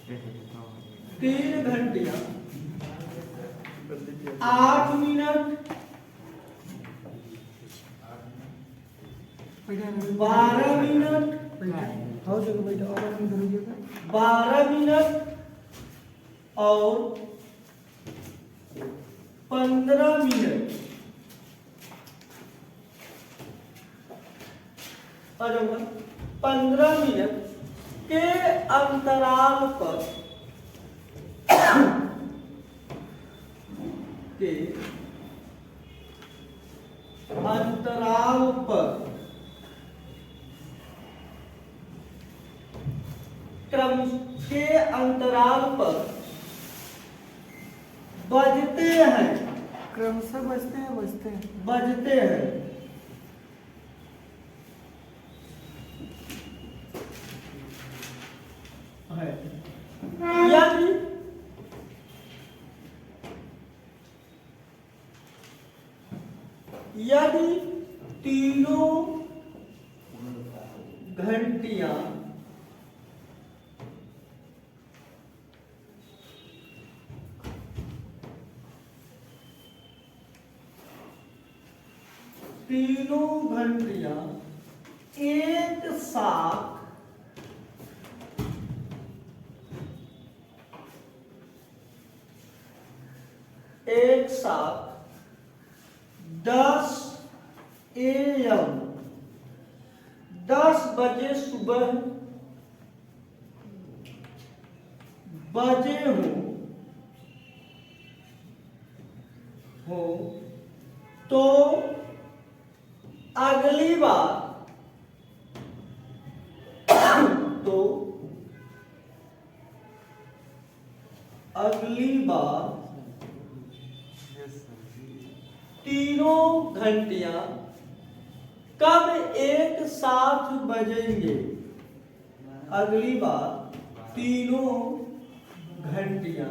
3 घंटियां 8 minute 12 minute 12 minute और 15 minute. आ जाऊंगा 15 मिनट के अंतराल पर क्रम के अंतराल पर बजते हैं, क्रम से बजते हैं बजते हैं यदि तीनों घंटियां एक साथ 10 AM 10 बजे सुबह बजे हो तो अगली बार तीनों घंटियां कब एक साथ बजेंगे? अगली बार तीनों घंटियां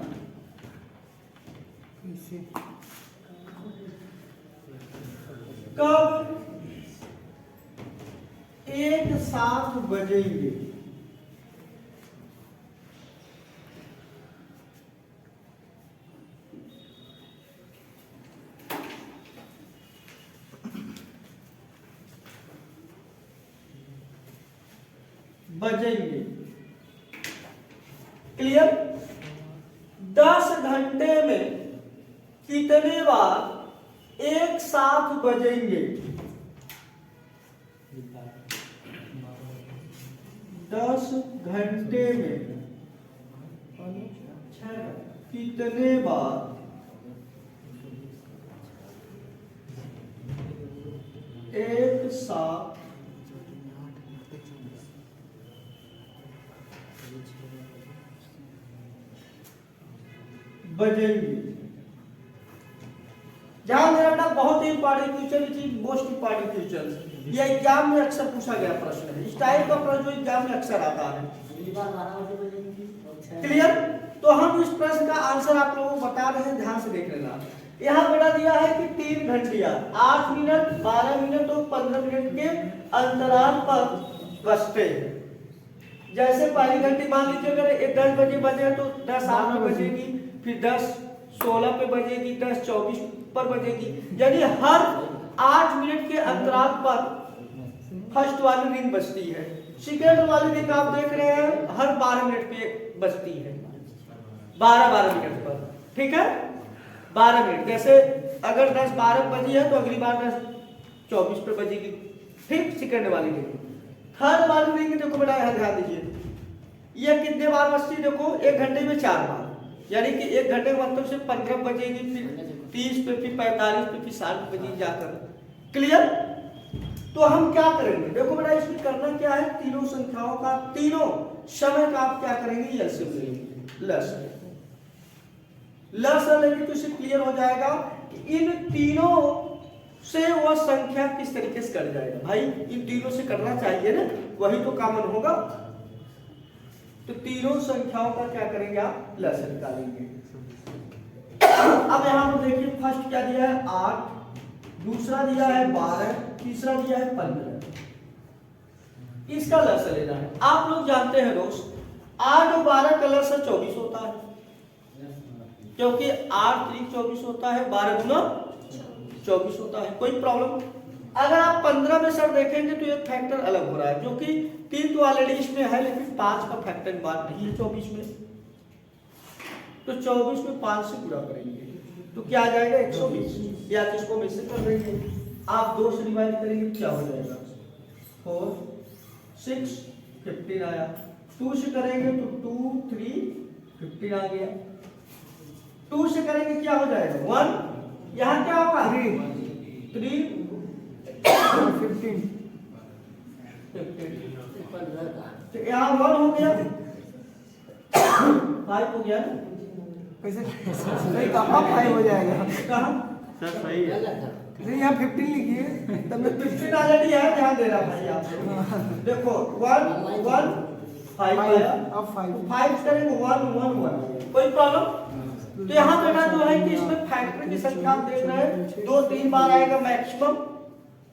कब एक साथ बजेंगे? क्लियर? 10 घंटे में कितने बार एक साथ बजेंगे? 10 घंटे में कितने बार एक साथ बजेंगे? ध्यान रखना, बहुत ही important question, most important question. ये एग्जाम में अक्सर पूछा गया प्रश्न है, इस टाइप का प्रश्न एग्जाम में अक्सर आता है। क्लियर? तो हम इस प्रश्न का आंसर आप लोगों को बता रहे हैं, ध्यान से देख लेना। यहाँ बेटा दिया है कि 3 घंटियां 8 मिनट 12 मिनट और 15 मिनट के अंतराल पर बजते हैं। जैसे पहली घंटी मान लीजिए अगर 10 बजे बजे तो 10:08 पे बजेगी, फिर 10:16 पे बजेगी, 10:24 पर बजेगी, यानी हर 8 मिनट के अंतराल पर फर्स्ट वाली रिंग बजती है। सेकेंड वाली रिंग आप देख रहे हैं हर 12 मिनट पे बजती है, 12 मिनट पर। ठीक है, 12 मिनट। जैसे अगर 10:12 बजी है तो अगली बार 10:24 पे बजेगी। ठीक, सेकेंड वाली रिंग। थर्ड वाली रिंग देखो बेटा, यहाँ ध्यान दीजिए, ये कितने बार बजती? देखो 1 घंटे में 4 बार, यानी कि 1 घंटे का मतलब से 15 बजेगी, फिर 30 पे, फिर 45 पे, फिर 60 बजे जाकर। क्लियर? तो हम क्या करेंगे? देखो बेटा, इसमें करना क्या है, तीनों संख्याओं का, तीनों समय का आप क्या करेंगे? एलसीएम लेंगे, लस लेंगे तो इसे क्लियर हो जाएगा कि इन तीनों से वह संख्या किस तरीके से कट जाएगा। भाई इन तीनों से करना चाहिए ना, वही तो कॉमन होगा। तो तीनों संख्याओं का क्या करेंगे आप? लस निकालेंगे। अब यहां पर देखिए, फर्स्ट क्या दिया है? 8, दूसरा दिया है 12, तीसरा दिया है 15। इसका लस लेना है। आप लोग जानते हैं दोस्त 8 और 12 कलर से 24 होता है, क्योंकि 8 3 24 होता है, 12 गुना 24 होता है। कोई प्रॉब्लम? अगर आप 15 में सर देखेंगे तो एक फैक्टर अलग हो रहा है, जो कि 3 तो ऑलरेडी इसमें है, लेकिन 5 का फैक्टर बात नहीं है 24 में। तो 24 में 5 से पूरा करेंगे तो क्या आ जाएगा 120, या जिसको में से कर देंगे आप 2 से डिवाइड करेंगे क्या हो जाएगा 4 6 15 आया। 2 से करेंगे तो 2 3 15 आ गया। 2 से करेंगे क्या हो जाएगा 1, यहाँ क्या होगा 3 15 तो यहाँ 1 हो गया, 5 हो गया ना? कैसे नहीं कहाँ 5 हो जाएगा? कहाँ सर सही है। नहीं यहाँ 15 लिखिए तब मैं 15 ऑलरेडी है, ध्यान दे रहा भाई आपको। देखो 1 1 5 आया, अब 5 5 करेंगे 1 1 1। कोई प्रॉब्लम? तो यहाँ बेटा जो है कि इसमें फैक्टर की संख्या आप देख रहे हैं 2 3 बार आएगा मैक्सिमम,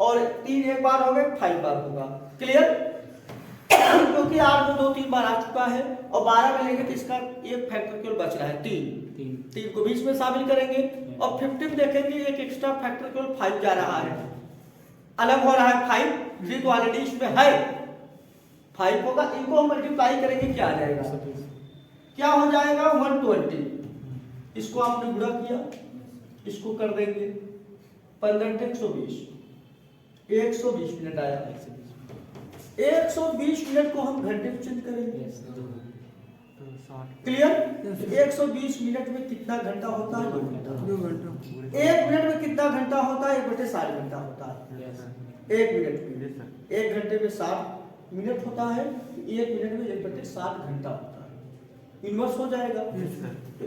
और 3 एक बार हो गए 5 बार होगा। क्लियर? क्योंकि 8 में 2 3 बार आ चुका है, और 12 में लेंगे तो इसका एक फैक्टर केवल बच रहा है 3 को बीच में शामिल करेंगे, और 15 देखेंगे एक एक्स्ट्रा फैक्टर केवल 5 जा रहा है, अलग हो रहा है 5, 3 तो ऑलरेडी इसमें है 5 होगा। इनको हम मल्टीप्लाई करेंगे क्या आ जाएगा, क्या हो जाएगा 120। इसको आपने गुणा किया, इसको कर देंगे 15 × 120, 120 मिनट आया। 120 मिनट को हम घंटे में चेंज करेंगे। क्लियर? 120 मिनट में कितना घंटा होता है 2 घंटा। 2 घंटा 1 मिनट में कितना घंटा होता है 1/60 घंटा होता है। 1 मिनट में 1 घंटे में 60 मिनट होता है, 1 मिनट में 1/60 घंटा होता है। इनवर्स हो जाएगा। तो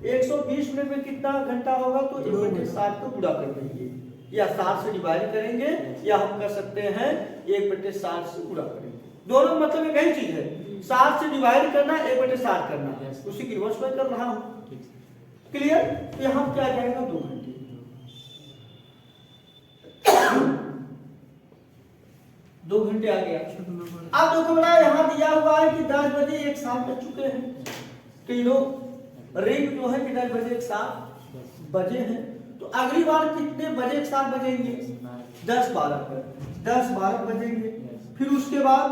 120 मिनट में कितना घंटा होगा, तो 1/60 को गुणा कर देंगे, या 60 से डिवाइड करेंगे, या हम कर सकते हैं 1/60 से गुणा करेंगे। दोनों मतलब एक ही चीज है, 60 से डिवाइड करना 1/60 करना, उसी की रिवर्स में कर रहा हूं। क्लियर? तो यहाँ क्या जाएगा 2 घंटे। दो घंटे आ गया। अब देखो बड़ा यहाँ दिया हुआ है कि 10 बजे एक साथ बज चुके हैं, तीनों रिंग जो है कि 10 बजे एक साथ बजे हैं। तो अगली बार कितने बजे एक साथ बजेंगे 10-12 पर 10-12 बजेंगे। फिर उसके बाद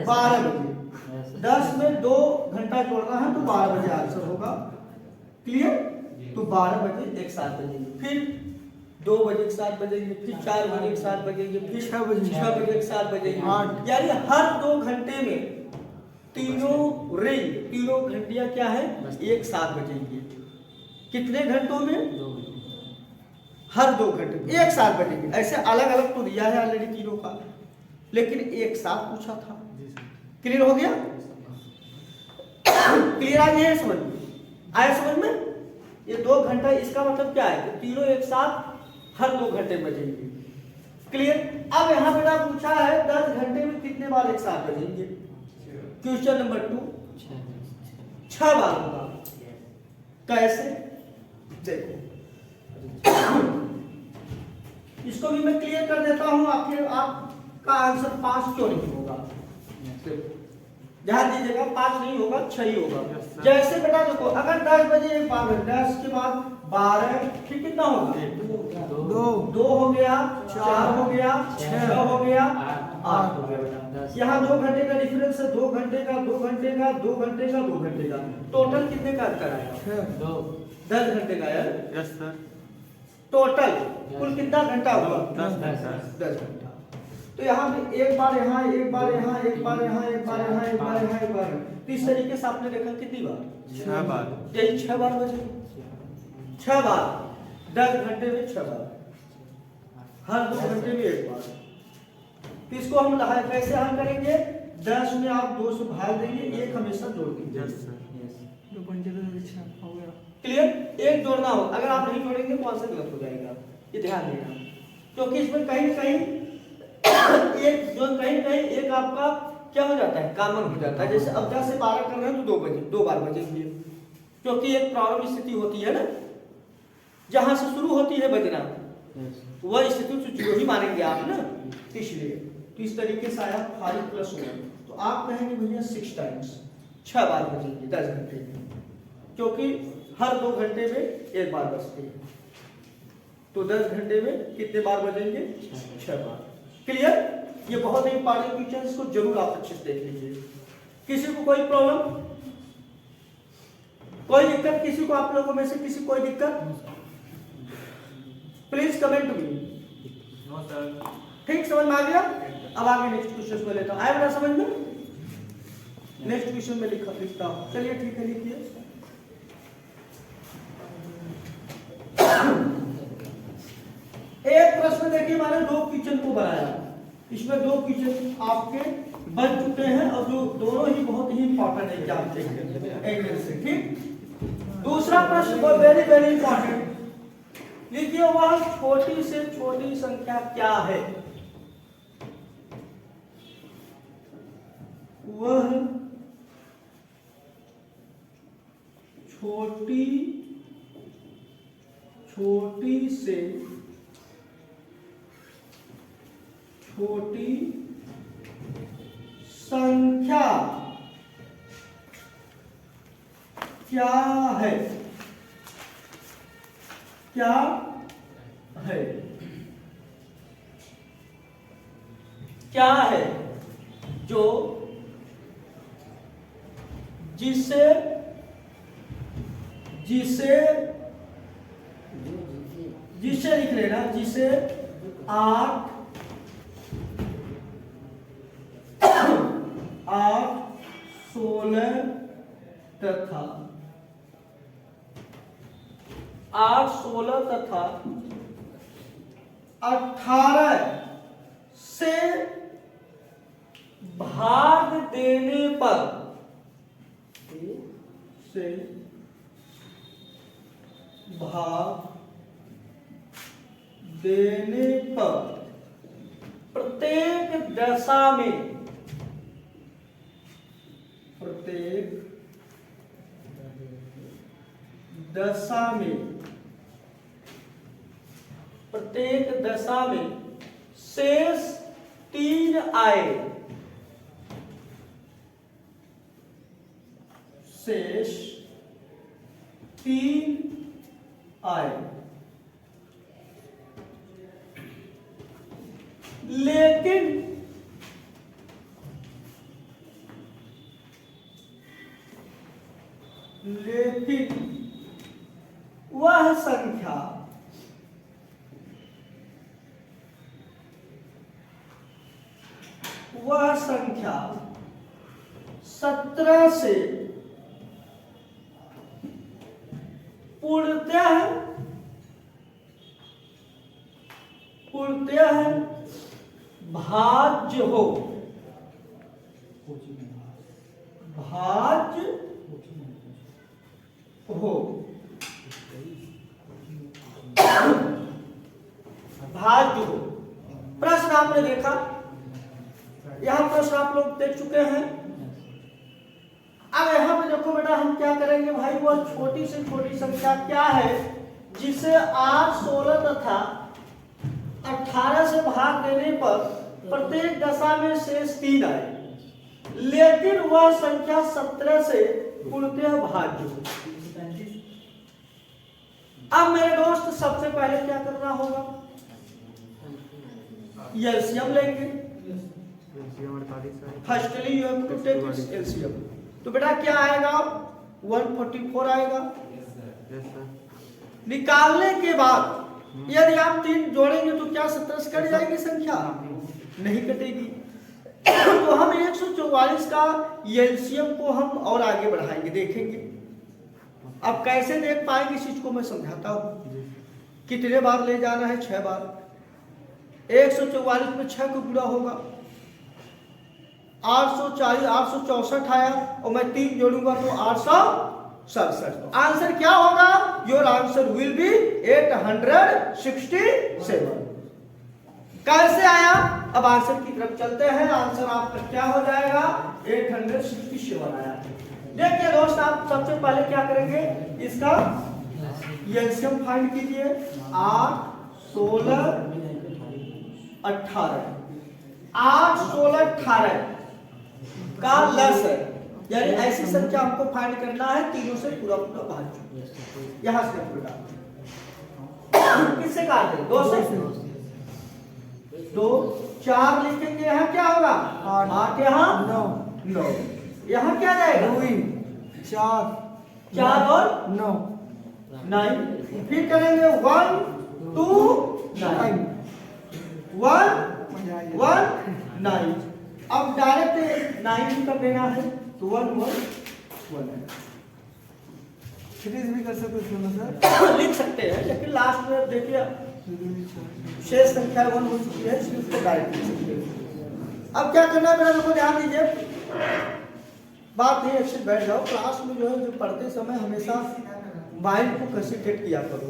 12 बजे 10 में 2 घंटा जोड़ना है तो 12 बजे आंसर होगा। क्लियर? तो 12 बजे एक साथ बजेंगे, फिर 2 बजे एक साथ बजेंगे, फिर 4 बजे एक साथ बजेंगे, फिर 6 बजे एक साथ बजेंगे। यानी हर 2 घंटे में तीनों रिंग तीनों घंटियां क्या है एक साथ बजेंगे। कितने घंटों में? हर 2 घंटे में एक साथ बजेंगे। ऐसे अलग अलग तो दिया है ऑलरेडी तीनों का, लेकिन एक साथ पूछा था। क्लियर हो गया? क्लियर आ गया समझ में? आया समझ में? ये 2 घंटा इसका मतलब क्या है कि तीनों एक साथ हर 2 घंटे बजेंगे। क्लियर? अब यहाँ बेटा पूछा है 10 घंटे में कितने बार एक साथ बजेंगे। क्वेश्चन नंबर 2 6 बार होगा। कैसे? देखो इसको भी मैं क्लियर कर देता हूं, आखिर आपका आंसर 5 क्यों नहीं होगा। ध्यान दीजिएगा 5 नहीं होगा 6 ही होगा। जैसे बेटा देखो अगर 10 बजे एक बार 10 के बाद 12 फिर कितना होगा 2 हो गया 4 हो गया 6 हो गया 8 हो गया। यहाँ 2 घंटे का डिफरेंस है, 2 घंटे का 2 घंटे का 2 घंटे का 2 घंटे का, टोटल कितने का अंतर आएगा 10 घंटे का यार। Yes sir. टोटल कुल कितना घंटा हुआ 10 घंटा। तो यहाँ पे एक बार यहाँ एक बार यहाँ एक बार यहाँ एक बार यहाँ एक बार यहाँ एक बार, तो इस तरीके से आपने देखा कितनी बार 6 बार। यही 6 बार बजे 6 बार 10 घंटे में 6 बार, हर 2 घंटे में एक बार। तो इसको हम कैसे हल करेंगे 10 में आप 2 से भाग देंगे, एक हमेशा जोड़ दीजिए। Yes sir. क्लियर? एक जोड़ना हो, अगर आप नहीं जोड़ेंगे तो आंसर गलत हो जाएगा, ये ध्यान देना। क्योंकि इसमें कहीं न कहीं एक आपका क्या हो जाता है कॉमन हो जाता है। जैसे अब 10 से 12 कर रहे हैं तो 2 बार बजेंगे, क्योंकि एक प्रॉब्लम स्थिति होती है ना, जहां से शुरू होती है बजना वह स्थिति तो 0 ही मानेंगे आप ना, इसलिए तो इस तरीके से आया 5 + 1, तो आप कहेंगे भैया 6 टाइम्स, 6 बार बजेंगे 10 घंटे में, क्योंकि हर 2 घंटे में एक बार बजते हैं, तो 10 घंटे में कितने बार बजेंगे? 6 बार। क्लियर? ये बहुत ही इंपॉर्टेंट क्वेश्चन, इसको जरूर आप अच्छे से देख लीजिए। किसी को कोई प्रॉब्लम, कोई दिक्कत किसी को, आप लोगों में से किसी कोई दिक्कत? Please comment me. No sir. ठीक, समझ में आ गया? अब आगे नेक्स्ट क्वेश्चन में लेता हूं। आया मेरा समझ में? नेक्स्ट क्वेश्चन में लिखता हूं। चलिए ठीक है, लिखिए। एक प्रश्न देखिए, मैंने 2 क्वेश्चन को बनाया, इसमें 2 क्वेश्चन आपके बन चुके हैं और जो दोनों ही बहुत ही इंपॉर्टेंट एग्जाम से। ठीक, दूसरा प्रश्न वेरी वेरी इंपॉर्टेंट, लिखिए वह छोटी से छोटी संख्या क्या है? वह छोटी से छोटी संख्या क्या है? क्या है? क्या है जो जिसे लिख लेना, जिसे 8 16 तथा 18 से भाग देने पर प्रत्येक दशा में शेष 3 आए, शेष 3 आए, लेकिन वह संख्या वह संख्या 17 से पूर्णतः भाज्य हो, भाज्य हो, भाज्य हो। प्रश्न आपने देखा, यहां प्रश्न आप लोग देख चुके हैं। अब यहां पे देखो बेटा, हम क्या करेंगे भाई, वह छोटी से छोटी संख्या क्या है जिसे 8, 16 तथा 18 से भाग देने पर प्रत्येक दशा में शेष 3 आए, लेकिन वह संख्या 17 से पूर्णतः भाज्य हो। अब मेरे दोस्त, सबसे पहले क्या करना होगा? एलसीएम लेंगे। Firstly you have to take its LCM. तो बेटा क्या आएगा? 144 आएगा। निकालने के बाद यदि आप 3 जोड़ेंगे तो क्या 17 से कट जाएगी संख्या? नहीं कटेगी। तो हम 144 का एलसीएम को हम और आगे बढ़ाएंगे, देखेंगे। अब कैसे देख पाएंगे इस चीज को मैं समझाता हूं। कितने बार ले जाना है? 6 बार। 144 में 6 को गुणा होगा, 840 864 आया और मैं 3 जोड़ूंगा तो 867। तो आंसर क्या होगा? Your answer will be 867। कैसे आया? अब आंसर की तरफ चलते हैं। आंसर आपका क्या हो जाएगा? 867 आया। देखिए दोस्त, आप सबसे पहले क्या करेंगे, इसका एलसीएम फाइंड कीजिए। 8, 16, 18। 8, 16, 18 का लस है, यानी ऐसी संख्या हमको फाइंड करना है तीनों से पूरा पूरा भाज्य। यहाँ से पूरा किससे काट दें? 2 से 2, 4 लिखेंगे, यहाँ क्या होगा? 8, यहाँ 9, यहाँ क्या जाएगा? 4 और 9, फिर करेंगे 1, 2, 9, 1, 1, 9। अब डायरेक्ट 9 कर देना है तो 1, 1, 1 है। सीरीज भी कर सकते हो सर, लिख सकते हैं, लेकिन लास्ट में देखिए शेष संख्या 1 हो चुकी है, इसलिए उसको डायरेक्ट लिख सकते हैं। अब क्या करना है मेरा लोगों को ध्यान दीजिए, बात नहीं अच्छी बैठ जाओ। क्लास में जो है जो पढ़ते समय हमेशा माइंड को कंसंट्रेट किया करो,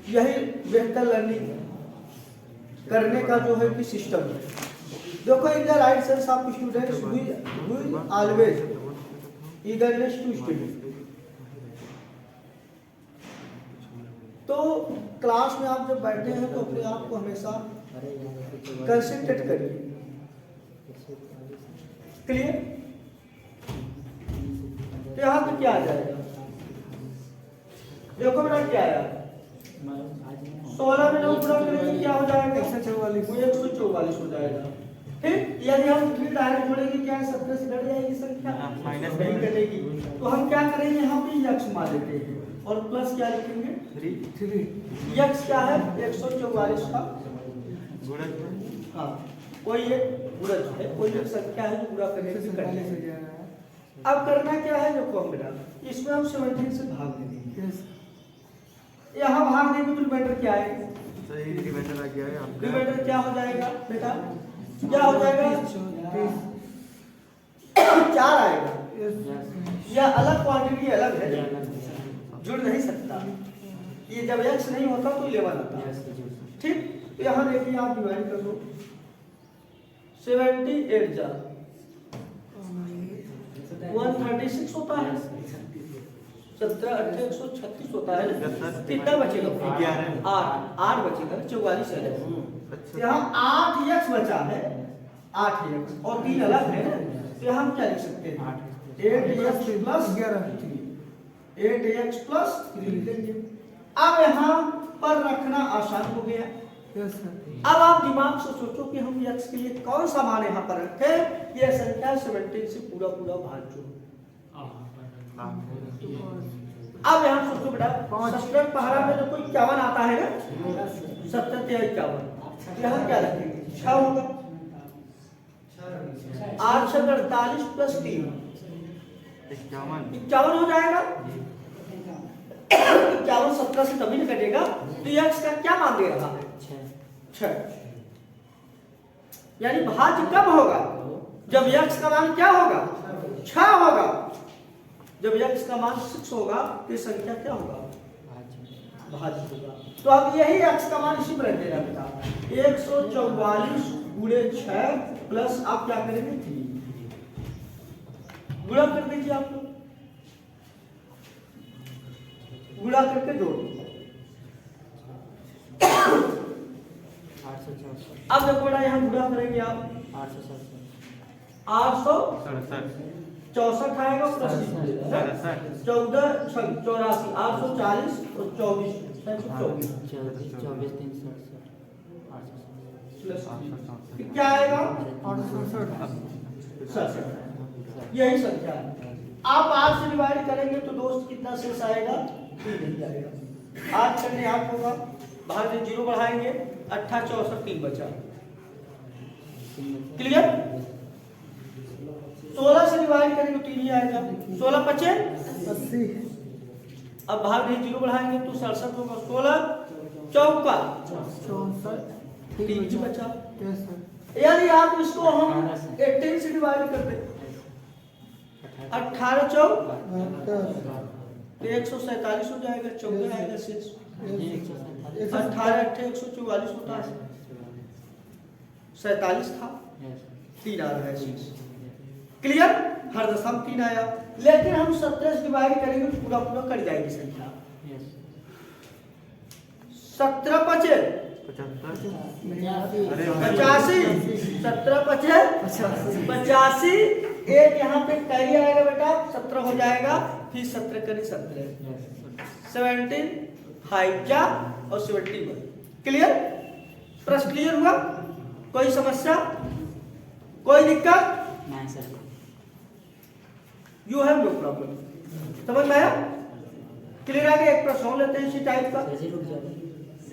यही बेहतर लर्निंग करने का जो है कि सिस्टम है। देखो in the right sense of students we always eagerness to study. तो क्लास में आप जब बैठे हैं तो अपने आप को हमेशा कंसंट्रेट करिए। क्लियर? तो यहाँ पे क्या आ जाएगा? देखो मेरा क्या आया, 16 में 9 पूरा करेंगे क्या हो जाएगा? 144 हो जाएगा। ठीक, यदि हम फिर डायरेक्ट जोड़ेंगे क्या 17 से घट जाएगी संख्या, माइनस नहीं कटेगी, तो हम क्या करेंगे यहाँ पे यक्स मान लेते हैं और प्लस क्या लिखेंगे 3। यक्स क्या है? 144 का गुणज। हाँ, कोई एक गुणज है, कोई एक संख्या है जो पूरा करने से कट जाएगा। अब करना क्या है, देखो बेटा इसमें हम 17 से भाग देंगे, यहाँ भाग देंगे तो रिमाइंडर क्या आएगा? रिमाइंडर क्या हो जाएगा बेटा? क्या हो जाएगा? 4 आएगा। यह अलग क्वांटिटी अलग है, जुड़ नहीं सकता। ये जब x नहीं होता तो 11 आता है। ठीक, तो यहाँ देखिए आप डिवाइड कर दो, 78 जा 136 होता है, 17, 18, 136 होता है। कितना बचेगा? 8 बचेगा, 44 है। यहाँ 8x बचा है, 8x और 3 अलग है, तो यहाँ हम क्या लिख सकते हैं? 8x plus 8x plus 3। अब यहाँ पर रखना आसान हो गया। अब आप दिमाग से सोचो कि हम x के लिए कौन सा मान यहाँ पर रखें। यह संख्या 17 से पूरा पूरा भाज्य। अब यहाँ सोचो बेटा 17 पहाड़ा में तो कोई 51 आता है ना, 70 या 51, यहाँ क्या रखेंगे? 6 होगा, 8 से 48 प्लस 3 51 हो जाएगा। 51 17 से तभी नहीं कटेगा, तो x का क्या मान दे रहा है? 6। यानी भाज्य कब होगा? जब x का मान क्या होगा? 6 होगा। जब x का मान 6 होगा तो संख्या क्या होगा? भाज्य होगा। तो अब यही x का मान इसी पर रख देना बेटा, 144 गुणे 6 प्लस आप क्या करेंगे 3, गुणा कर दीजिए। आप लोग गुणा करके जोड़ दो। अब देखो बेटा यहाँ गुणा करेंगे आप 864 आएगा प्लस 14 84 840 और 24 क्या आएगा? 67। यही संख्या है। आप 8 से डिवाइड करेंगे तो दोस्त कितना शेष आएगा? 3 आएगा। 8 करने 8 होगा, बाहर से 0 बढ़ाएंगे, 18 64 3 बचा। क्लियर? 16 से डिवाइड करेंगे तो 3 ही आएगा, 16 पचे 80। अब बाहर से 0 बढ़ाएंगे तो 67 होगा, 16 चौका 64 3 ही बचा। यदि आप इसको हम 18 से डिवाइड कर दें, 18 चौक तो 147 हो जाएगा, 14 आएगा शेष। 18 144 होता है, 47 था, 3 आ रहा है शेष। क्लियर? हर दशम 3 आया, लेकिन हम 17 से डिवाइड करेंगे तो पूरा पूरा कट जाएगी संख्या। 17 पचे पचासी, 17×5 एक यहाँ पे कैरी आएगा बेटा, 17 हो जाएगा, फिर 17 करी 17, 17 5 और 71। क्लियर? प्रश्न क्लियर हुआ? कोई समस्या, कोई दिक्कत? You have no problem. समझ में आया? क्लियर? आगे एक प्रश्न और लेते हैं इसी टाइप का,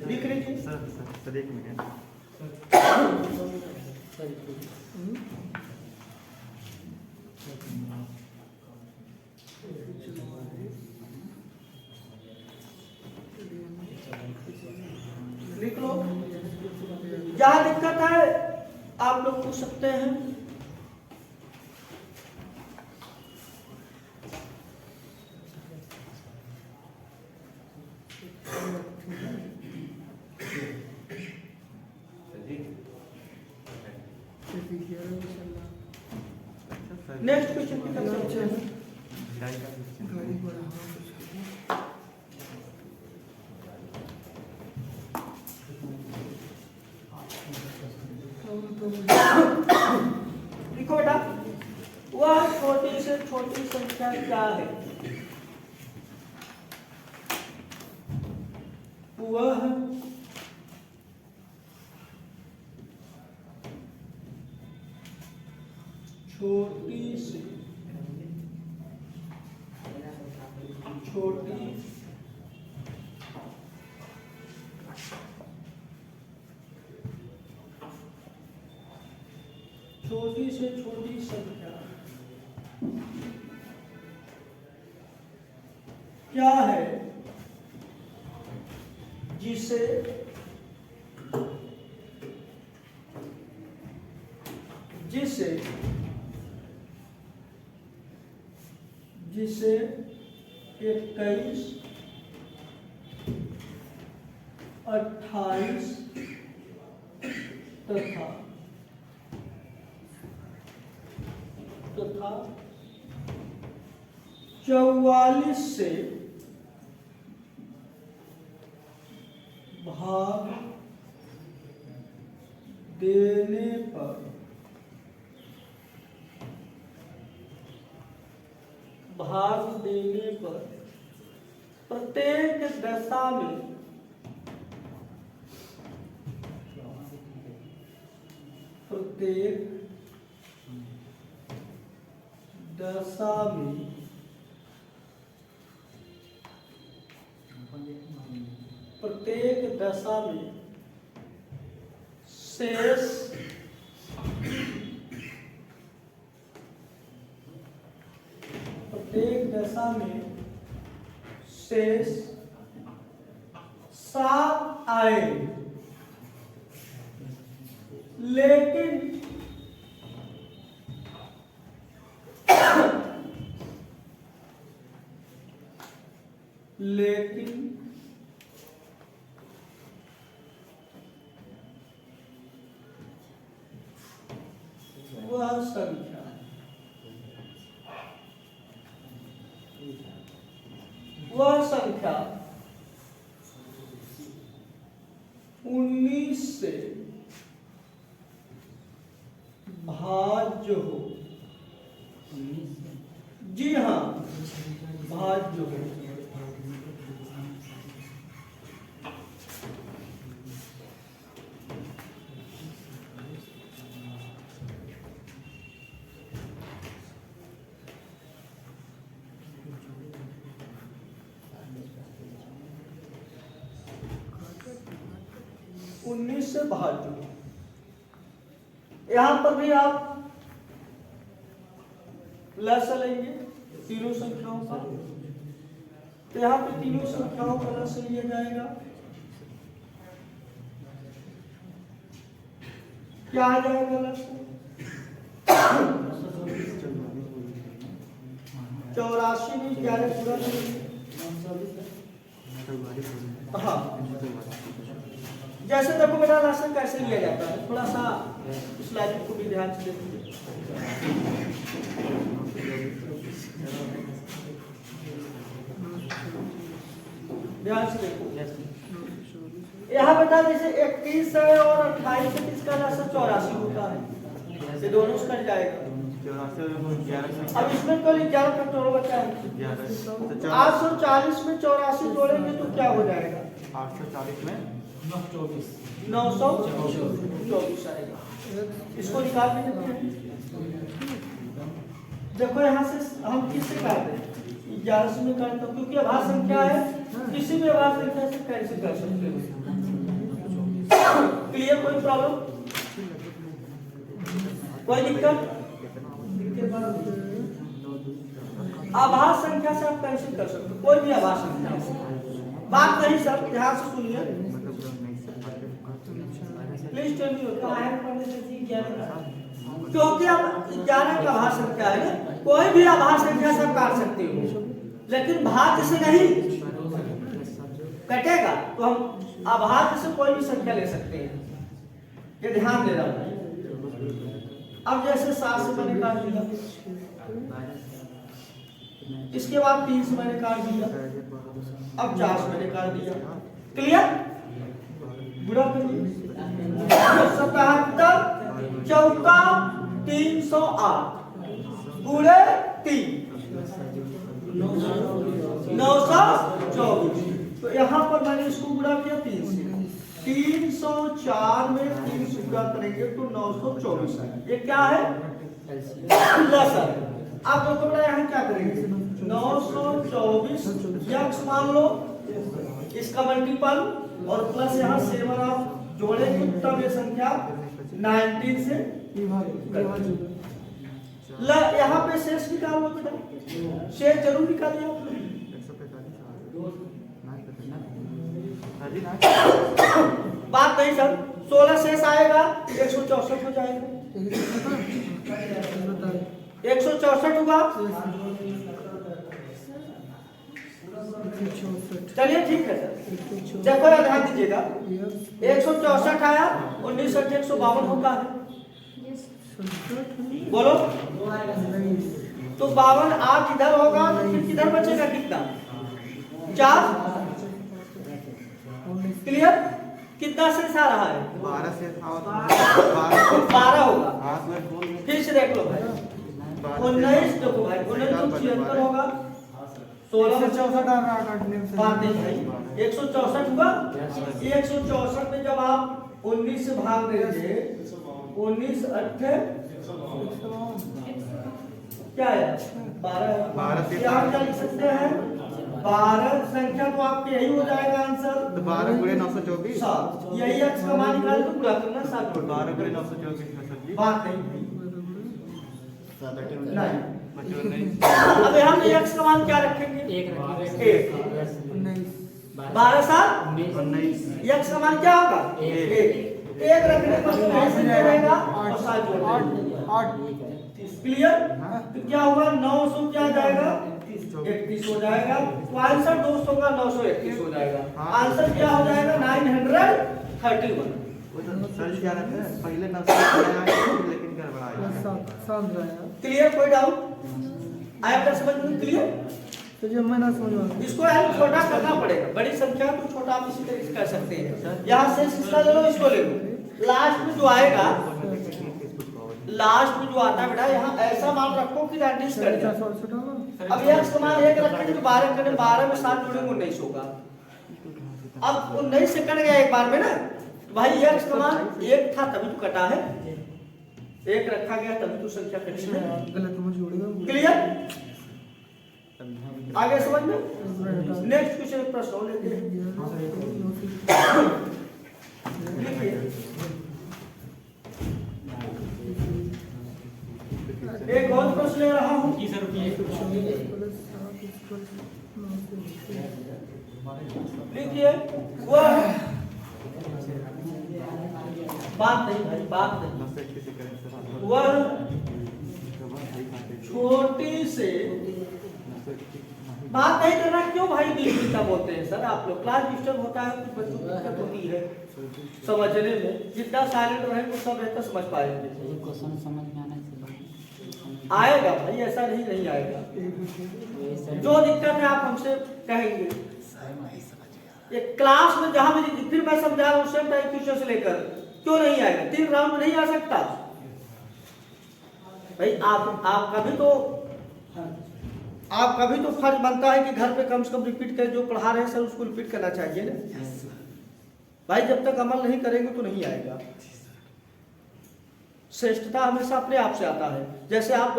लिख लीजिए। सर एक मिनट। लिख लो, जहाँ दिक्कत है आप लोग पूछ सकते हैं। नेक्स्ट क्वेश्चन की तरफ चलते हैं। लिखो बेटा, वह छोटी से छोटी संख्या क्या है? वह छोटी से छोटी छोटी से छोटी संख्या क्या है जिसे जिसे जिसे 21, 28 तथा 44 से भाग देने पर प्रत्येक दशा में प्रत्येक दशा में शेष सात आए, लेकिन वह संख्या 19 से भाज्य हो। जी हाँ, भाज्य हो। उन्नीस से भाज्य। यहां पर भी आप लस लेंगे तीनों संख्याओं का, तो यहां पे तीनों संख्याओं का लस लिया जाएगा। क्या आ जाएगा लस? 84 में 11 पूरा करेंगे। हाँ, जैसे देखो बेटा राशन कैसे लिया जाता है, थोड़ा सा इस लॉजिक को भी ध्यान से देखिए। ध्यान से देखो। यहाँ बेटा जैसे 21 है और 28 है, इसका रास्ता 84 होता है, ये दोनों से कट जाएगा। अब इसमें तो 11 फैक्टर बचा है। 840 में 84 जोड़ेंगे तो क्या हो जाएगा? 840 में 924 आएगा। इसको निकाल देते हैं। देखो यहाँ से हम किससे काटते हैं? 11 से में काटते हैं, क्योंकि आभास संख्या है, किसी भी आभास संख्या से कैंसिल कर सकते हैं। क्लियर? कोई प्रॉब्लम, कोई दिक्कत? आभास संख्या से आप कैंसिल कर सकते हो, कोई भी आभास संख्या। बात नहीं सब ध्यान से सुनिए, प्लीज टेल मी क्योंकि अब 11 का आभास संख्या है, कोई भी आभास संख्या से आप काट सकते हो, लेकिन भाज्य से नहीं कटेगा। तो हम अभाज्य से कोई भी संख्या ले सकते हैं, ये ध्यान देना। अब जैसे 7 से मैंने काट दिया, इसके बाद 3 से मैंने काट दिया, अब 4 से मैंने काट दिया। क्लियर? बुरा करिए। 77 चौका 308 गुणे 3 924। तो यहाँ पर मैंने इसको गुणा किया 3 से, 304 में 3 से गुणा करेंगे तो 924 है। ये क्या है? प्लस है। आप देखो बेटा यहाँ क्या करेंगे? 924 यक्स मान लो, इसका मल्टीपल और प्लस यहाँ 7 आप जोड़ेंगे तब ये संख्या 19 से यहाँ पे शेष निकाल लो बेटा, शेष जरूर निकालिए आप। बात नहीं सर, 16 शेष आएगा, 164 हो जाएगा। 164 होगा। चलिए ठीक है सर, देखो यार ध्यान दीजिएगा। 164 आया, 19 152 होता है। बोलो तो 52 8 इधर होगा, तो फिर किधर बचेगा? कितना? 4। क्लियर? कितना शेष आ रहा है? 12 होगा। फिर से देख लो भाई, 19 देखो भाई, 19 तो 76 होगा, 16 में 64 बात नहीं भाई, 164 होगा। 164 में जब आप 19 से भाग देंगे, 19 8 क्या है? 12 से आप क्या लिख सकते हैं? 12 संख्या तो आपके यही हो जाएगा आंसर। तो 12 गुणे 924 यही x का मान निकाल तो पूरा करना 7। 12 गुणे 924 बात नहीं नहीं। अब हम x का मान क्या रखेंगे? 1 12 7 19। x का मान क्या होगा? 1 रखने पर ऐसे रहेगा और 7 जोड़ 8। क्लियर? तो क्या होगा? 900 क्या जाएगा? 31 हो जाएगा। तो आंसर दोस्तों का 931 हो जाएगा। आंसर क्या हो जाएगा? 931। सर्च क्या रखते हैं? पहले 900 लेकिन गड़बड़ाया। क्लियर? कोई डाउट आया क्या समझ में? क्लियर? तो जब मैं ना समझ इसको यार छोटा करना पड़ेगा, बड़ी संख्या को छोटा आप इसी तरह से कर सकते हैं। यहाँ से इसका ले लो, इसको ले लो, लास्ट में जो आएगा, लास्ट में जो आता है बेटा, यहाँ ऐसा मान रखो कि 19 कर जाए। अब यह मान 1 रखेंगे तो 12 करें, 12 में 7 जोड़ेंगे 19 होगा। अब 19 से कट गया एक बार में ना, तो भाई यह मान 1 था तभी तो कटा है, 1 रखा गया तभी तो संख्या कटी है। क्लियर? आगे समझ में? नेक्स्ट क्वेश्चन प्रश्न और लेते हैं। एक और प्रश्न ले रहा हूँ। लिखिए, वह बात नहीं भाई, बात नहीं, वह छोटी से बात नहीं करना क्यों भाई? दिलचस्पी बोलते हैं सर आप लोग, क्लास डिस्टर्ब होता है, कुछ बच्चों को दिक्कत होती है समझने में। जितना साइलेंट रहे तो सब बेहतर समझ पाएंगे। क्वेश्चन समझ में आना आएगा भाई, ऐसा नहीं आएगा। जो दिक्कत है आप हमसे कहेंगे, ये क्लास में जहां भी फिर मैं समझा रहा हूं सेम टाइप क्वेश्चन से लेकर क्यों नहीं आएगा? 3 राउंड में नहीं आ सकता भाई। आपका भी तो फर्ज बनता है कि घर पे कम से कम रिपीट कर, जो पढ़ा रहे हैं सर उसको रिपीट करना चाहिए ना भाई। जब तक अमल नहीं करेंगे तो नहीं आएगा। श्रेष्ठता हमेशा अपने आप से आता है। जैसे आप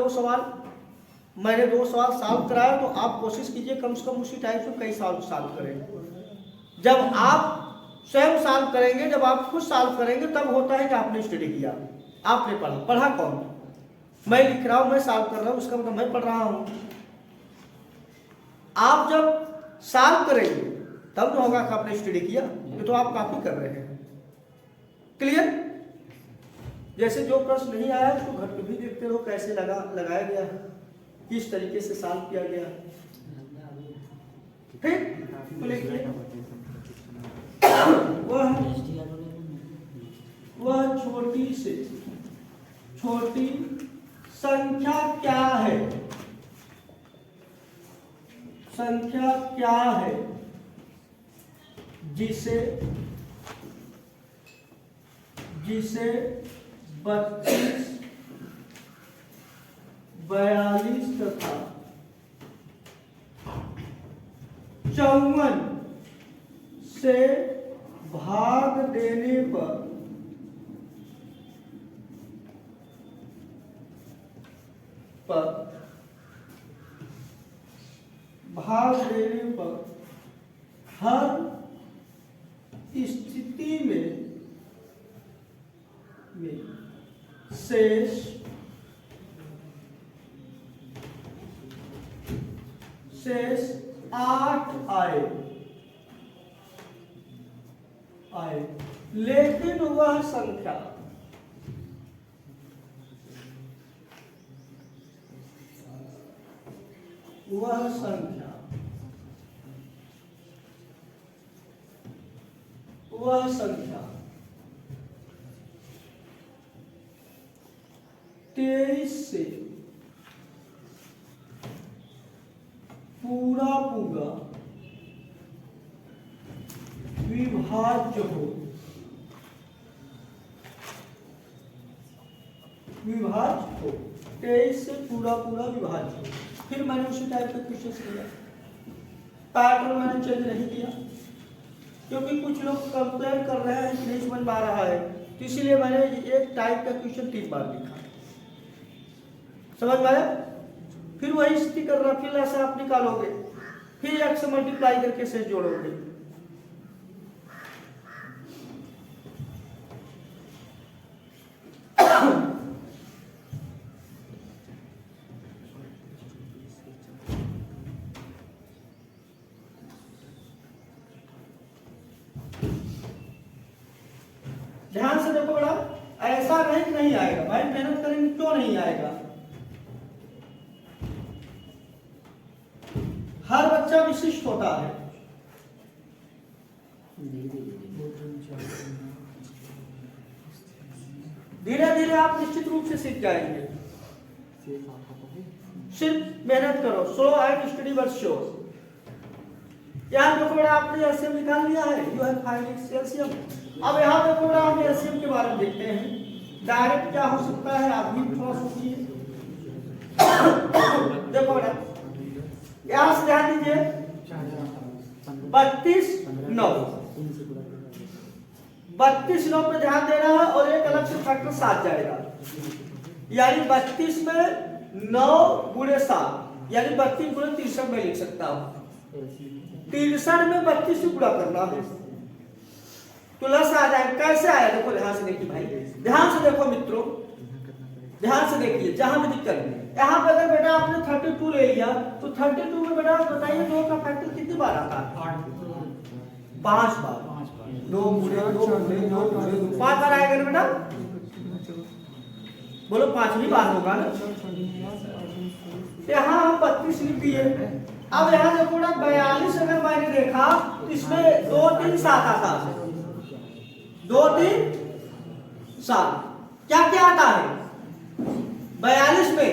मैंने 2 सवाल सॉल्व कराया, तो आप कोशिश कीजिए कम से कम उसी टाइप से कई सॉल्व करें। जब आप स्वयं सॉल्व करेंगे, जब आप खुद सॉल्व करेंगे, तब होता है कि आपने स्टडी किया, आपने पढ़ा कौन? मैं लिख रहा हूं, मैं सॉल्व कर रहा हूं, उसका मतलब मैं पढ़ रहा हूं। आप जब सॉल्व करेंगे तब न होगा कि आपने स्टडी किया, ये तो आप कॉपी कर रहे हैं। क्लियर? जैसे जो प्रश्न नहीं आया उसको घर पे भी देखते रहो कैसे लगाया गया, किस तरीके से सॉल्व किया गया। ठीक? तो लिखिए वह छोटी से छोटी संख्या क्या है? संख्या क्या है जिसे 32, 42 तथा 54 से भाग देने पर हर स्थिति में शेष 8 आए। लेकिन वह संख्या वह संख्या 23 से पूरा विभाज्य हो। 23 से पूरा विभाज्य हो। फिर मैंने उसी टाइप का क्वेश्चन लिया, पैटर्न मैंने चेंज नहीं किया, क्योंकि कुछ लोग कंप्लेन कर रहे हैं कि नहीं समझ में आ रहा है, तो इसीलिए मैंने एक टाइप का क्वेश्चन 3 बार लिखा। समझ में आया? फिर वही स्थिति करना, फिर ऐसा आप निकालोगे, फिर 1 से मल्टीप्लाई करके शेष जोड़ोगे। ध्यान से देखो बेटा, ऐसा नहीं आएगा भाई, मेहनत करेंगे क्यों नहीं आएगा? हर बच्चा विशिष्ट होता है। धीरे धीरे आप निश्चित रूप से सीख जाएंगे। सिर्फ मेहनत करो, slow and study work sure. यहाँ देखो बेटा, आपने एलसीएम निकाल लिया है, यू हैव फाइंड एलसीएम। अब यहाँ देखो बेटा, हम एलसीएम के बारे में देखते हैं। डायरेक्ट क्या हो सकता है, आप भी थोड़ा सोचिए। देखो बेटा, यहाँ से ध्यान दीजिए, 32 9 पे ध्यान देना है, और एक अलग से फैक्टर 7 जाएगा, यानी 32 में 9 गुणे 7, यानी 32 गुणे 63 में लिख सकता हूँ। 63 में 32 से गुणा करना है, प्लस आ जाए। कैसे आया देखो, ध्यान से देखिए भाई, ध्यान से देखो मित्रों, ध्यान से देखिए। जहां भी दिक्कत है, यहाँ पे अगर बेटा आपने 32 ले लिया, तो 32 में बेटा बताइए 2 का फैक्टर कितनी बार आता है? 5 बार। 2 गुणे 2 गुणे 2 गुणे 2, 5 बार आएगा ना बेटा? बोलो 5वीं बार होगा ना। यहाँ हम 32 लिख दिए। अब यहाँ देखो ना, 42 अगर मैंने देखा तो इसमें 2 3 7 आता है। 2 3 7 क्या क्या आता है 42 में?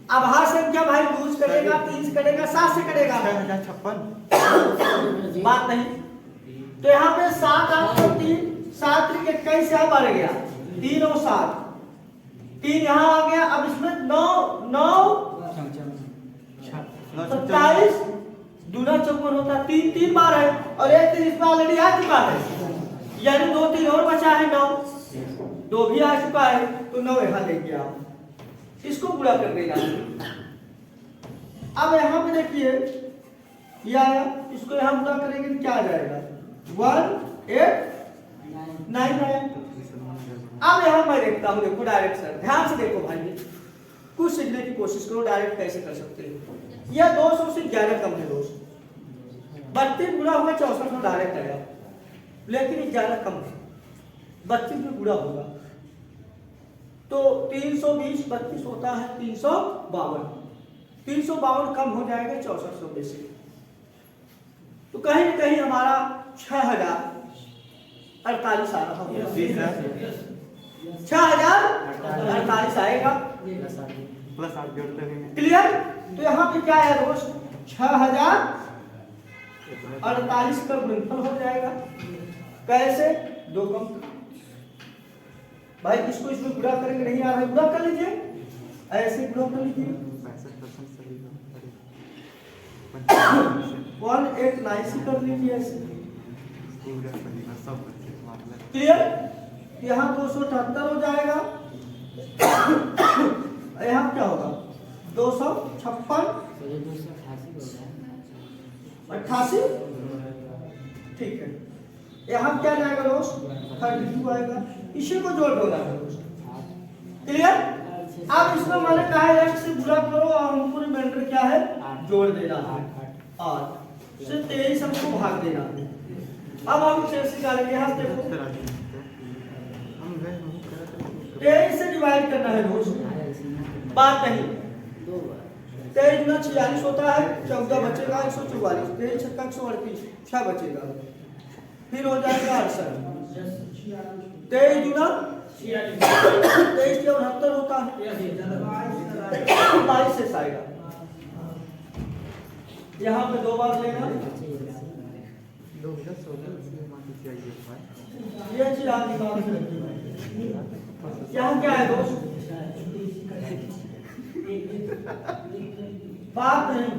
अब हर संख्या भाई 2 से कटेगा, 3 से कटेगा, 7 से कटेगा। 6056 बात नहीं, तो यहाँ पे 7 8 और 3 7 3 21 यहाँ बढ़ गया 3 और 7 3 यहाँ आ गया। अब इसमें 9 9 27 दूना 54 होता है 3 3 बार है और एक 3 इसमें ऑलरेडी आ चुका है यानी 2 3 और बचा है 9 2 भी आ चुका है तो 9 यहाँ लेके आओ इसको पूरा कर देना। अब यहाँ पे देखिए ये आया इसको यहाँ पूरा करेंगे तो क्या आ जाएगा 1 8 9 आया। अब यहाँ मैं देखता हूँ देखो डायरेक्ट सर ध्यान से देखो भाई कुछ सीखने की कोशिश करो डायरेक्ट कैसे कर सकते हो। यह 200 से 11 कम है दोस्त 32 गुणा हुआ 64 में डायरेक्ट आया लेकिन 11 कम है 32 में गुणा होगा तो 320 32 होता है 352 कम हो जाएगा 6400 में से तो कहीं न कहीं हमारा 6048 आ रहा होगा 6048 आएगा प्लस 8 जोड़ते हैं क्लियर। तो यहाँ पे क्या है दोस्त 6048 का गुणनफल हो जाएगा कैसे 2 कम भाई इसको इसमें गुणा करेंगे नहीं आ रहा है गुणा कर लीजिए ऐसे गुणा कर लीजिए 189 कर लीजिए ऐसे क्लियर। यहाँ 278 हो जाएगा यहाँ क्या होगा 256 88 ठीक है। यहाँ क्या जाएगा दोस्त 32 आएगा इसी को जोड़ दो क्लियर। अब इसमें मैंने कहा है एक से गुणा करो और हमको रिमाइंडर क्या है जोड़ देना है 8 से 23 हमको भाग देना है। अब हम शेष निकालेंगे यहाँ देखो 23 से डिवाइड करना है दोस्त बात नहीं 23 गुना 46 होता है 14 बचेगा 144 23 छक्का 138 6 बचेगा फिर हो जाएगा 68 23 गुना 23 के 69 होता है 22 से आएगा यहाँ पे 2 बार लेना ये चीज आप दिमाग में रखिए। यहाँ क्या है दोस्त बात नहीं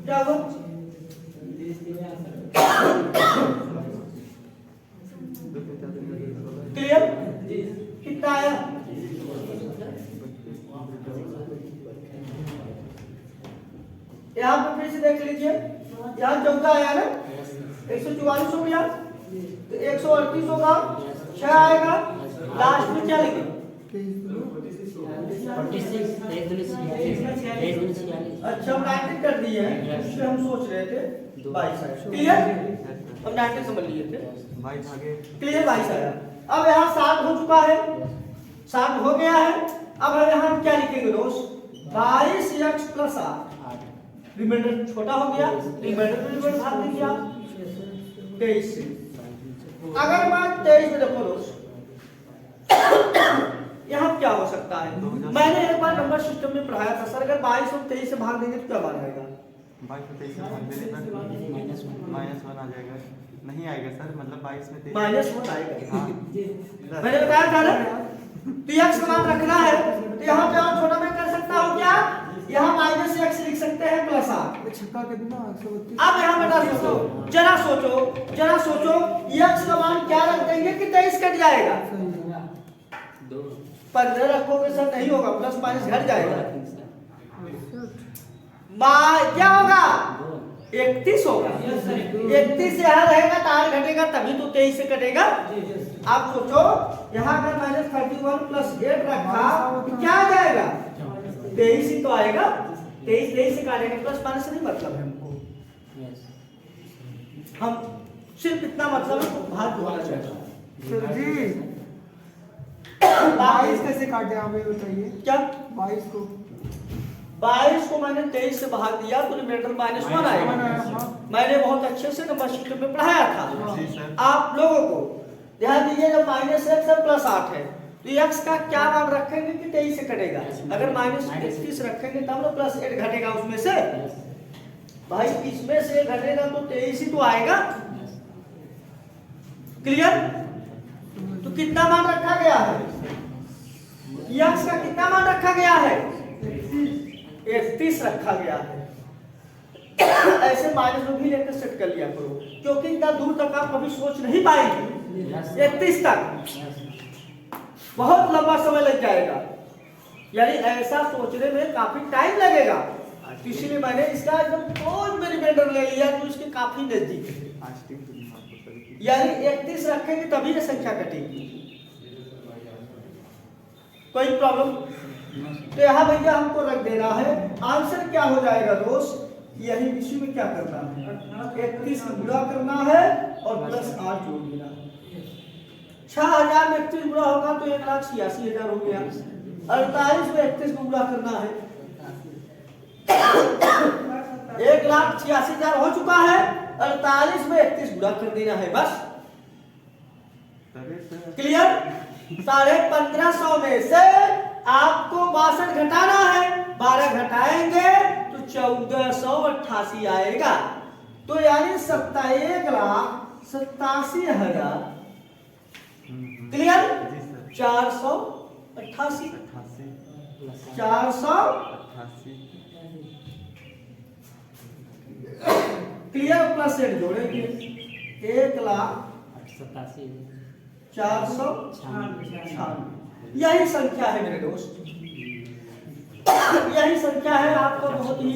क्या हुआ क्लियर कितना आया यहाँ पे फिर से देख लीजिए यहाँ 14 आया ना 144 हो गया तो 138 होगा 6 आएगा लास्ट में क्या लिखेंगे अच्छा हम 90 कर दिए हैं इसलिए हम सोच रहे थे 22 क्लियर हम 90 समझ लिए थे 22 आगे क्लियर 22 आया। अब यहाँ 7 हो चुका है 7 हो गया है अब यहाँ हम क्या लिखेंगे दोस्त 22x + 8 रिमाइंडर छोटा हो गया रिमाइंडर में भाग दीजिए आप 23 से। अगर मैं 23 में देखो दोस्त यहाँ क्या हो सकता है मैंने एक बार नंबर सिस्टम में पढ़ाया था सर अगर 22 और 23 से भाग देंगे तो क्या मान आएगा 22 से 23 से भाग देने पर -1 आ जाएगा नहीं आएगा सर मतलब 22 में -1 आएगा मैंने बताया था ना तो x का मान रखना है तो यहाँ पे और छोटा मैं कर सकता हूँ क्या यहाँ -x लिख सकते हैं +8 छक्का कितना 132 अब यहाँ बेटा सोचो जरा सोचो x का मान क्या रख देंगे कि 23 कट जाएगा 15 रखोगे सर नहीं होगा प्लस माइनस घट जाएगा क्या होगा 31 होगा 31 से यहाँ रहेगा तो 8 घटेगा तभी तो 23 से कटेगा। आप सोचो यहाँ अगर -31 + 8 रखा तो क्या आ जाएगा 23 ही तो आएगा 23 से काटेंगे प्लस माइनस से नहीं मतलब है हमको हम सिर्फ इतना मतलब है भाग जोड़ना चाहते हैं सर जी 22 कैसे काटे आप ये बताइए क्या 22 को 22 को मैंने 23 से भाग दिया तो रिमाइंडर -1 आएगा। मैंने बहुत अच्छे से नंबर सिस्टम में पढ़ाया था आप लोगों को ध्यान दीजिए जब -x है +8 है तो x का क्या मान रखेंगे कि 23 से कटेगा? अगर -31 रखेंगे तब ना +8 घटेगा उसमें से। भाई इसमें से घटेगा तो 23 ही तो आएगा। क्लियर? तो कितना मान रखा गया है? x का कितना मान रखा गया है? 31 रखा गया है। ऐसे माइनस में भी लेकर सेट कर लिया करो, क्योंकि इतना दूर तक आप कभी सोच नहीं पाएंगे। 31 तक बहुत लंबा समय लग जाएगा, यानी ऐसा सोचने में काफी टाइम लगेगा। इसीलिए मैंने इसका एकदम क्लोज में रिमाइंडर ले लिया तो इसके काफी नजदीक है। यानी 31 रखेंगे तभी ये संख्या कटेगी। कोई प्रॉब्लम? तो यहाँ भैया हमको रख देना है। आंसर क्या हो जाएगा दोस्त? यही इसी में क्या करना है? 31 को गुणा करना है और +8 जोड़ देना है। 6000 में 31 गुणा होगा तो 1,86,000 हो गया। 48 में 31 को गुणा करना है, 1,86,000 हो चुका है। 48 में 31 गुणा कर देना है, बस। क्लियर? 1550 में से आपको 62 घटाना है। 12 घटाएंगे तो 1488 आएगा। तो यानी 1,87,000। क्लियर? 488 क्लियर? +8 जोड़ेंगे 1,87,496। यही संख्या है मेरे दोस्त, यही संख्या है। आपको बहुत ही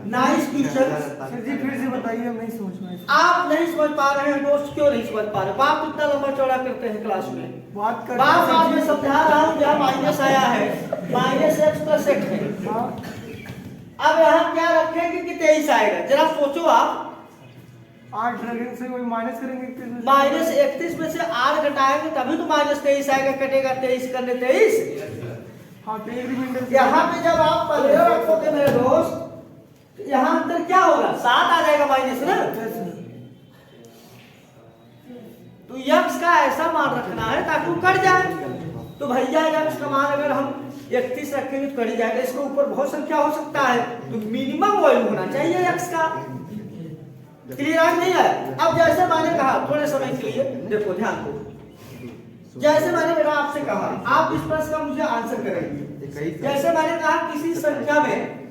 नाइस क्वेश्चन। सर जी फिर से बताइए, हम नहीं समझ पाए। आप नहीं समझ पा रहे हैं दोस्त, क्यों नहीं समझ पा रहे? बात इतना लंबा चौड़ा करते हैं क्लास में, बात बात में समझा रहा हूँ। यहाँ माइनस आया है, -x + 1 है। अब यहाँ क्या रखेंगे कि 23 आएगा? जरा सोचो आप। 8 रखेंगे से कोई माइनस करेंगे, -31 में से 8 घटाएंगे तभी तो -23 आएगा। कटेगा 23 करने 23। हाँ, तो एक रिमाइंडर यहाँ पे जब आप 15 रखोगे मेरे दोस्त, यहाँ अंतर क्या होगा? 7 आ जाएगा माइनस ना। तो x का ऐसा मान रखना है ताकि वो कट जाए। तो भैया x का मान अगर हम 31 रखेंगे तो कट जाएगा। इसके ऊपर बहुत संख्या हो सकता है, तो मिनिमम वैल्यू होना चाहिए x का। क्लियर आज नहीं है? अब जैसे मैंने कहा थोड़े समय के लिए देखो, ध्यान दो। जैसे मैंने बेटा आपसे कहा, आप इस प्रश्न का मुझे आंसर करेंगे। जैसे मैंने कहा किसी संख्या में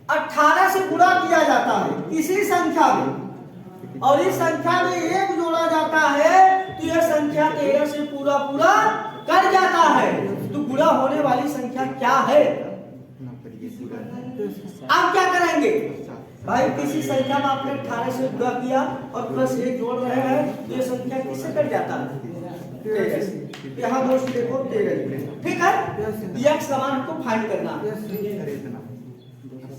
18 से गुणा किया जाता है, किसी संख्या में, और इस संख्या में 1 जोड़ा जाता है तो यह संख्या 13 से पूरा कट जाता है। तो गुणा होने वाली संख्या क्या है? आप क्या करेंगे भाई? किसी संख्या में आपने 18 से गुणा किया और +1 जोड़ रहे हैं तो यह संख्या किससे कट जाता है? 13 से। यहाँ दोस्त देखो 13, ठीक है? x का मान हमको फाइंड करना है।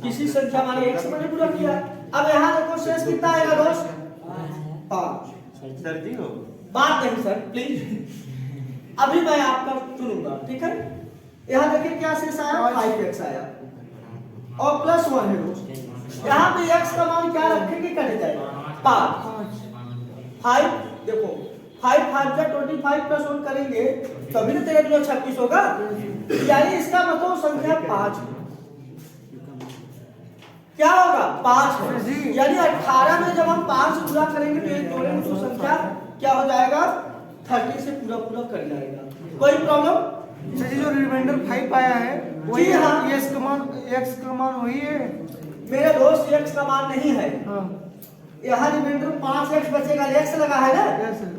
किसी संख्या माने 1 से मैंने पूरा किया। अब यहाँ देखो शेष कितना आएगा दोस्त? 5। सर जी हो बात नहीं सर, प्लीज। अभी मैं आपका चुनूंगा, ठीक है? यहाँ देखिए क्या शेष आया? 5x आया और +1 है दोस्त। यहाँ पे x का मान क्या रखेंगे? कट जाएगा 5। देखो 5 5 जा 25 +1 करेंगे तभी तो 13 दूना 26 होगा। यानी इसका मतलब संख्या 5 क्या होगा? 5 है। यानी 18 में जब हम 5 से गुणा करेंगे तो एक जोड़ेंगे तो संख्या क्या हो जाएगा? 30 से पूरा कर जाएगा। कोई प्रॉब्लम? सर जी जो रिमाइंडर 5 आया है वही है? हाँ। x का मान वही है मेरे दोस्त। x का मान नहीं है, हाँ। यहाँ रिमाइंडर 5x बचेगा, x लगा है ना।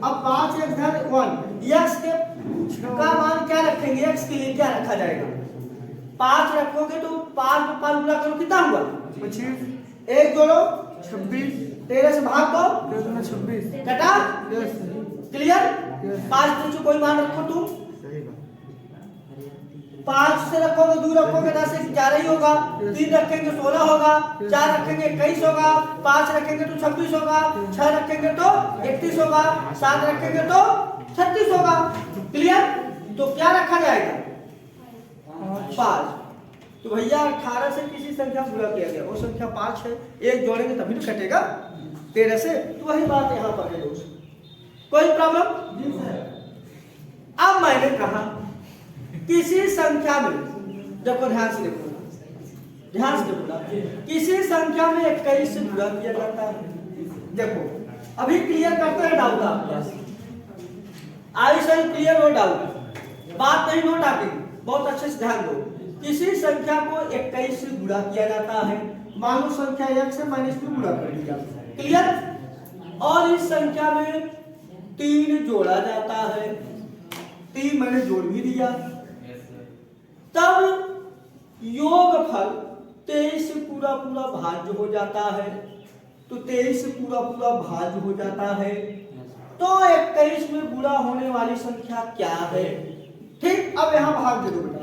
अब 5x धन 1, x के का मान क्या रखेंगे? x के लिए क्या रखा जाएगा? 5 रखोगे तो 5 में 5 गुणा करो, कितना हुआ? 25। 1 जोड़ो 26। 13 से भाग दो, 26 कटा। क्लियर? 5 नीचे कोई मान रखो तुम। 5 से रखोगे 2 रखोगे 10 से 11 ही होगा। 3 रखेंगे 16 होगा। 4 रखेंगे 21 होगा। 5 रखेंगे तो 26 होगा। 6 रखेंगे तो 31 होगा। 7 रखेंगे तो 36 होगा। क्लियर? तो क्या रखा जाएगा? 5। तो भैया 18 से किसी संख्या को गुणा किया गया, वो संख्या 5 है। 1 जोड़ेंगे तभी तो कटेगा 13 से। तो वही बात यहाँ पर है दोस्त। कोई प्रॉब्लम? जी सर। अब मैंने कहा किसी संख्या में, देखो ध्यान से देखो, ध्यान से देखो ना, किसी संख्या में 21 से गुणा किया जाता है। देखो अभी क्लियर करते हैं डाउट आपका। आई शैल क्लियर नो डाउट, बात नहीं नोट आती, बहुत अच्छे से ध्यान दो। किसी संख्या को 21 से गुणा किया जाता है, मान लो संख्या x है, माइनस में गुणा कर दिया, क्लियर। और इस संख्या में 3 जोड़ा जाता है, 3 मैंने जोड़ भी दिया, तब योगफल 23 से पूरा पूरा भाज्य हो जाता है। तो 23 से पूरा पूरा भाज्य हो जाता है, तो 21 में गुणा होने वाली संख्या क्या है? ठीक, अब यहाँ भाग दे दो बेटा,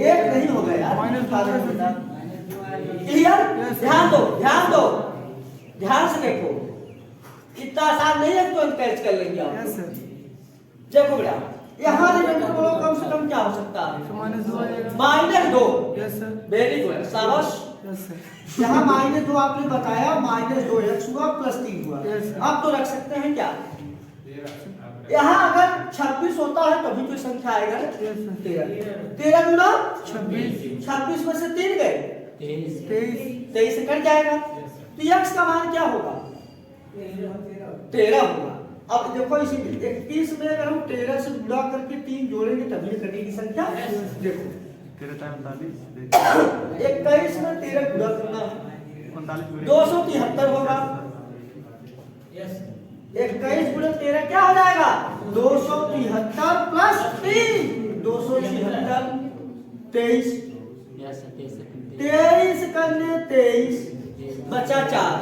एक नहीं हो गया यार, बेटा क्लियर। ध्यान दो, ध्यान दो, ध्यान से देखो, इतना आसान नहीं है, तो कैच कर लेंगे आप। Yes sir. देखो बेटा, यहाँ रिमाइंडर बोलो कम से कम क्या हो सकता है? -2। Yes sir. वेरी गुड, शाबाश। Yes sir. यहाँ -2 आपने बताया, -2x हुआ प्लस 3 हुआ। Yes, sir. अब तो रख सकते हैं क्या? यहाँ अगर 26 होता है तभी कोई संख्या आएगा ना? Yes, sir. 13 गुना 26 26 में से 3 गए, 23 से कट जाएगा। तो x का मान क्या होगा? 13 होगा। अब देखो इसी 21 में अगर हम 13 से गुणा करके 3 जोड़ेंगे तभी कटेगी संख्या। देखो 21 में 13 गुणा करना है, 273 होगा। 21 गुणा 13 क्या हो जाएगा? 273 प्लस 3, 276, 23, 23 करने 23 बचा 4,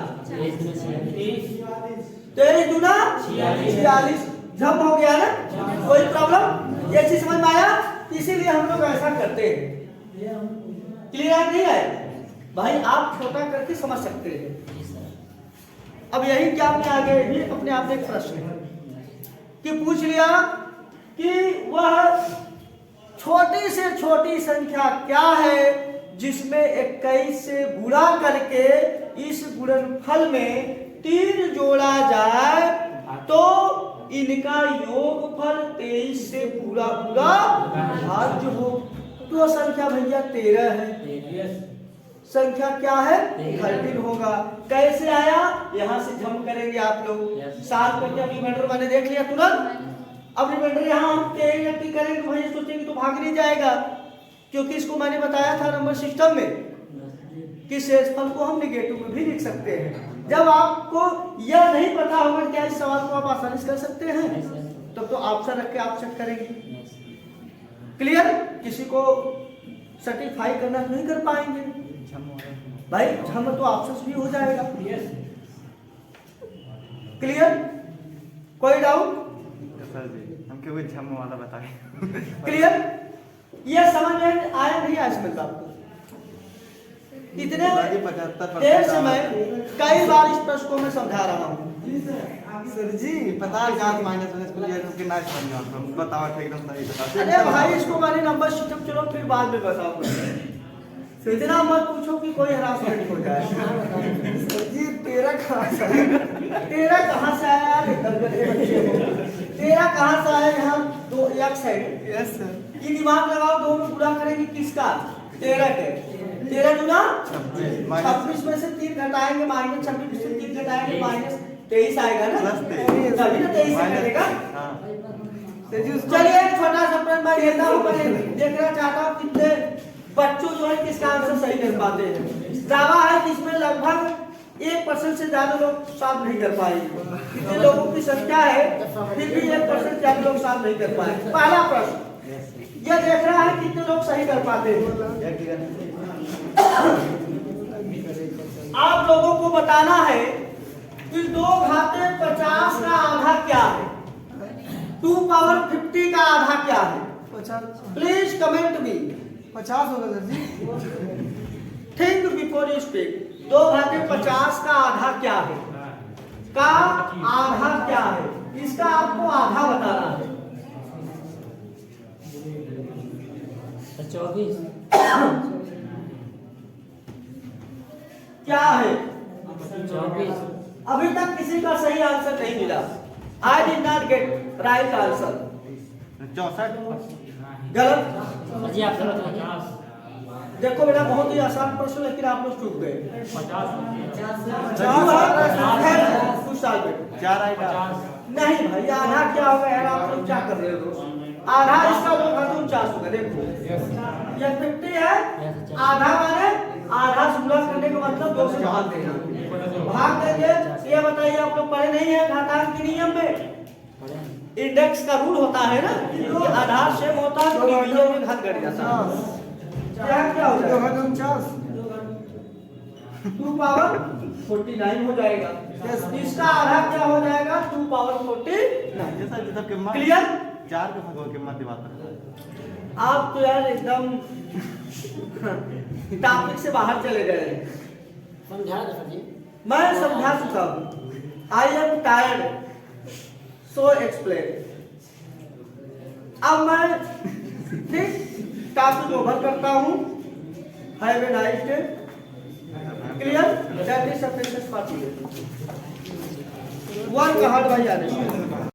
23 दूना 46, जब हो गया ना? कोई प्रॉब्लम? ये चीज समझ में आया? इसीलिए हम लोग ऐसा करते हैं। क्लियर नहीं है भाई? आप छोटा करके समझ सकते हैं। अब यही क्या अपने आगे भी अपने आप में एक प्रश्न है कि पूछ लिया कि वह छोटी से छोटी संख्या क्या है जिसमें 21 से गुणा करके इस गुणनफल में 3 जोड़ा जाए तो इनका योगफल 23 से पूरा पूरा भाज्य हो। तो संख्या भैया 13 है। संख्या क्या है? 13 होगा। कैसे आया? यहाँ से जम करेंगे आप लोग। सात करके अब रिमाइंडर मैंने देख लिया तुरंत। अब रिमाइंडर यहाँ हम टेन करेंगे तो भाई सोचेंगे तो भाग नहीं जाएगा, क्योंकि इसको मैंने बताया था नंबर सिस्टम में कि शेषफल को हम निगेटिव में भी लिख सकते हैं। जब आपको यह नहीं पता होगा क्या इस सवाल को आप आसानी से कर सकते हैं, तब तो ऑप्शन रख के आप चेक करेंगे। क्लियर? किसी को सर्टिफाई करना नहीं कर पाएंगे भाई, हम तो ऑप्शन भी हो जाएगा। क्लियर? कोई डाउट? सर जी हम क्यों झम वाला बताएं? क्लियर? ये समझ में आया नहीं आज में आपको? इतने देर से मैं कई बार इस प्रश्न को मैं समझा रहा हूँ। सर जी 50 माइनस कितना बताओ एकदम सही बता। अरे भाई इसको मैंने नंबर सिस्टम, चलो फिर बाद में बताओ। इतना मत पूछो कि कोई हरासमेंट हो जाए। सर जी 13 कहाँ से आया? 13 कहाँ से आया यार? 13 कहाँ से आया? यहाँ 2 x है। Yes sir. ये दिमाग लगाओ, 2 में पूरा करेंगे किसका? 13 के। 13 गुना 26 में से 3 घटाएंगे, माइनस 26 में से 3 घटाएंगे, माइनस 23 आएगा ना? तभी ना 23 से कटेगा। सर जी उसको चलिए एक छोटा सा प्रश्न मैं लेता हूँ, मैं देखना चाहता हूँ कितने बच्चों जो है किसका आंसर सही कर पाते हैं। दावा है कि इसमें लगभग 1% से ज्यादा लोग सॉल्व नहीं कर पाएंगे। कितने लोगों की संख्या है फिर भी 1% से ज्यादा लोग सॉल्व नहीं कर पाए। पहला प्रश्न यह देख रहा है कितने लोग सही कर पाते हैं। आप लोगों को बताना है कि 2 घाते 50 का आधा क्या है, 2 पावर 50 का आधा क्या है? 50 प्लीज कमेंट मी। 50 होगा sir ji. Think before you speak. 2 घाते 50 का आधा क्या है? का आधा क्या है? इसका आपको आधा बताना है। 24 क्या है? 24 अभी तक किसी का सही आंसर नहीं मिला। I did not get right answer. 64। गलत। जी आप गलत हैं। देखो बेटा बहुत ही आसान प्रश्न लेकिन आप लोग चूक गए। 50। कुछ साल बेटा 4 आएगा। नहीं भाई, आधा क्या होगा यार, आप लोग क्या कर रहे हो? आधा इसका 2 घंटे 49 होगा। देखो ये 50 है, आधा माने आधा 16 करने का मतलब 2 से भाग देना। भाग देंगे। ये बताइए आप लोग पढ़े नहीं है घातांक के नियम में? इंडेक्स का रूल होता है ना, तो आधार सेम होता है, डिवीजन में घट घट जाता है। क्या हो जाएगा? 49। 2 पावर 49 हो जाएगा। इसका आधा क्या हो जाएगा? 2 पावर 49। जैसा जैसा कि मान क्लियर? 4 के भागों के मध्य बात। आप तो यार एकदम टॉपिक से बाहर चले गए। समझा दो सर जी। मैं समझा चुका हूँ। I am tired so explain. अब मैं ठीक टॉपिक ओवर करता हूँ। Have a nice day. Clear? That is sufficient for today. One का हार्ड भाई आने